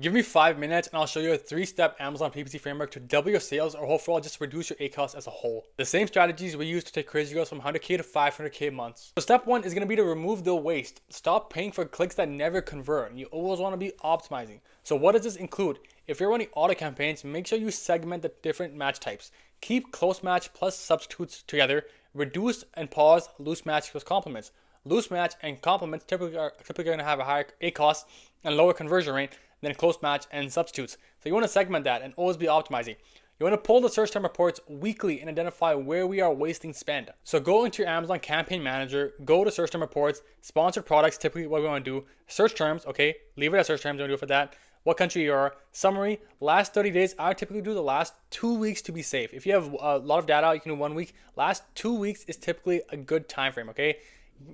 Give me 5 minutes and I'll show you a 3-step Amazon PPC framework to double your sales or overall just reduce your ACoS as a whole. The same strategies we use to take crazy growth from 100K to 500K months. So step 1 is going to be to remove the waste. Stop paying for clicks that never convert. You always want to be optimizing. So what does this include? If you're running auto campaigns, make sure you segment the different match types. Keep close match plus substitutes together. Reduce and pause loose match plus complements. Loose match and complements typically going to have a higher ACoS and lower conversion rate than close match and substitutes. So you want to segment that and always be optimizing. You want to pull the search term reports weekly and identify where we are wasting spend. So go into your Amazon campaign manager, go to search term reports, sponsored products, typically what we want to do, search terms, okay, leave it as search terms, don't do it for that. What country you are, summary, last 30 days, I typically do the last 2 weeks to be safe. If you have a lot of data, you can do 1 week. Last 2 weeks is typically a good time frame, okay?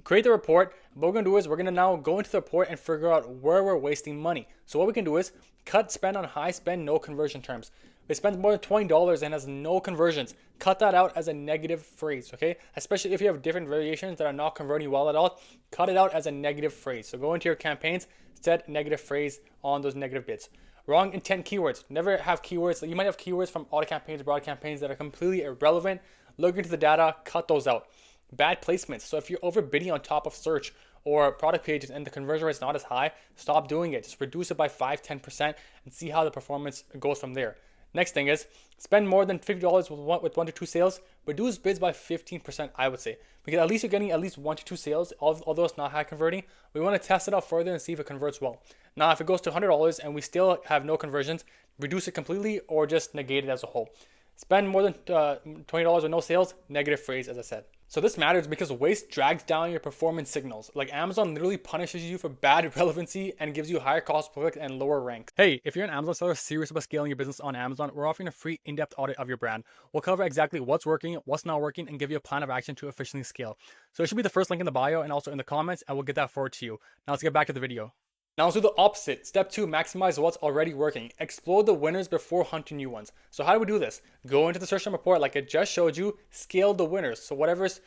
Create the report. What we're going to do is we're going to now go into the report and figure out where we're wasting money. So what we can do is cut spend on high spend, no conversion terms. If it spends more than $20 and has no conversions, cut that out as a negative phrase, okay? Especially if you have different variations that are not converting well at all, cut it out as a negative phrase. So go into your campaigns, set negative phrase on those negative bits. Wrong intent keywords. Never have keywords. You might have keywords from auto campaigns, broad campaigns that are completely irrelevant. Look into the data, cut those out. Bad placements. So if you're overbidding on top of search or product pages and the conversion rate is not as high, stop doing it. Just reduce it by 5-10% and see how the performance goes from there. Next thing is spend more than $50 with 1 to 2 sales. Reduce bids by 15%, I would say, because at least you're getting at least 1 to 2 sales. Although it's not high converting, we want to test it out further and see if it converts well. Now, if it goes to $100 and we still have no conversions, reduce it completely or just negate it as a whole. Spend more than $20 with no sales, negative phrase, as I said. So this matters because waste drags down your performance signals. Like Amazon literally punishes you for bad relevancy and gives you higher cost per click and lower ranks. Hey, if you're an Amazon seller serious about scaling your business on Amazon, we're offering a free in-depth audit of your brand. We'll cover exactly what's working, what's not working, and give you a plan of action to efficiently scale. So it should be the first link in the bio and also in the comments, and we'll get that forward to you. Now let's get back to the video. Now let's do the opposite. Step 2, maximize what's already working. Explore the winners before hunting new ones. So how do we do this? Go into the search term report like I just showed you, scale the winners. So whatever's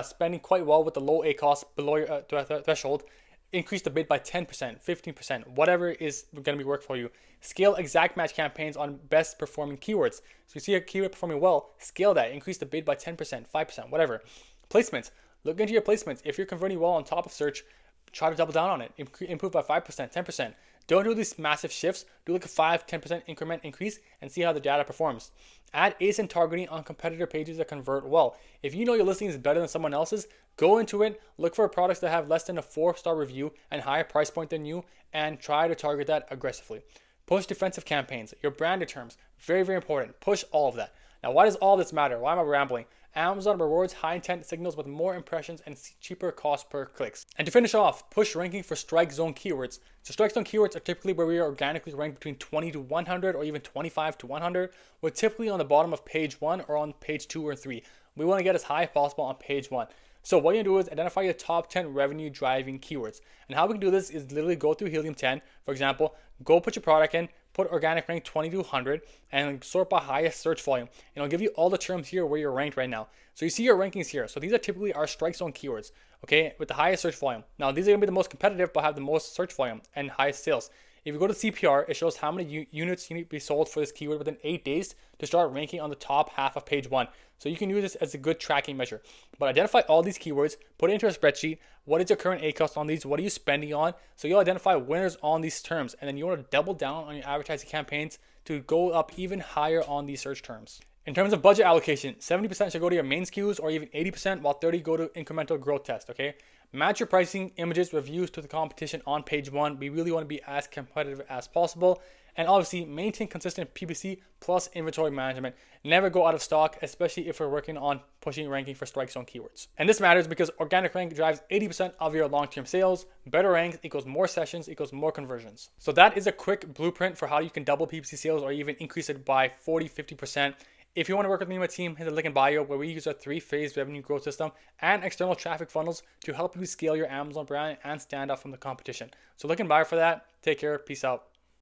spending quite well with the low ACoS below your threshold, increase the bid by 10%, 15%, whatever is going to be work for you. Scale exact match campaigns on best performing keywords. So you see a keyword performing well, scale that, increase the bid by 10%, 5%, whatever. Placements. Look into your placements. If you're converting well on top of search, try to double down on it. Improve by 5%, 10%. Don't do these massive shifts. Do like a 5-10% increment increase and see how the data performs. Add ASIN targeting on competitor pages that convert well. If you know your listing is better than someone else's, go into it, look for products that have less than a 4-star review and higher price point than you, and try to target that aggressively. Push defensive campaigns, your branded terms, very, very important. Push all of that. Now, why does all this matter? Why am I rambling? Amazon rewards high intent signals with more impressions and cheaper cost per clicks. And to finish off, push ranking for strike zone keywords. So strike zone keywords are typically where we are organically ranked between 20 to 100 or even 25 to 100. We're typically on the bottom of page 1 or on page 2 or 3. We want to get as high as possible on page 1. So what you're going to do is identify your top 10 revenue driving keywords. And how we can do this is literally go through Helium 10. For example, go put your product in, put organic rank 20 to 100 and sort by highest search volume. And it'll give you all the terms here where you're ranked right now. So you see your rankings here. So these are typically our strike zone keywords, okay, with the highest search volume. Now these are going to be the most competitive but have the most search volume and highest sales. If you go to CPR, it shows how many units you need to be sold for this keyword within 8 days to start ranking on the top half of page 1. So you can use this as a good tracking measure. But identify all these keywords, put it into a spreadsheet. What is your current ACoS on these? What are you spending on? So you'll identify winners on these terms. And then you want to double down on your advertising campaigns to go up even higher on these search terms. In terms of budget allocation, 70% should go to your main SKUs or even 80%, while 30% go to incremental growth test, okay? Match your pricing, images, reviews to the competition on page 1. We really want to be as competitive as possible. And obviously, maintain consistent PPC plus inventory management. Never go out of stock, especially if we're working on pushing ranking for strike zone keywords. And this matters because organic rank drives 80% of your long-term sales. Better ranks equals more sessions equals more conversions. So that is a quick blueprint for how you can double PPC sales or even increase it by 40-50%. If you want to work with me and my team, hit the link in bio where we use a 3-phase revenue growth system and external traffic funnels to help you scale your Amazon brand and stand out from the competition. So look in bio for that. Take care. Peace out.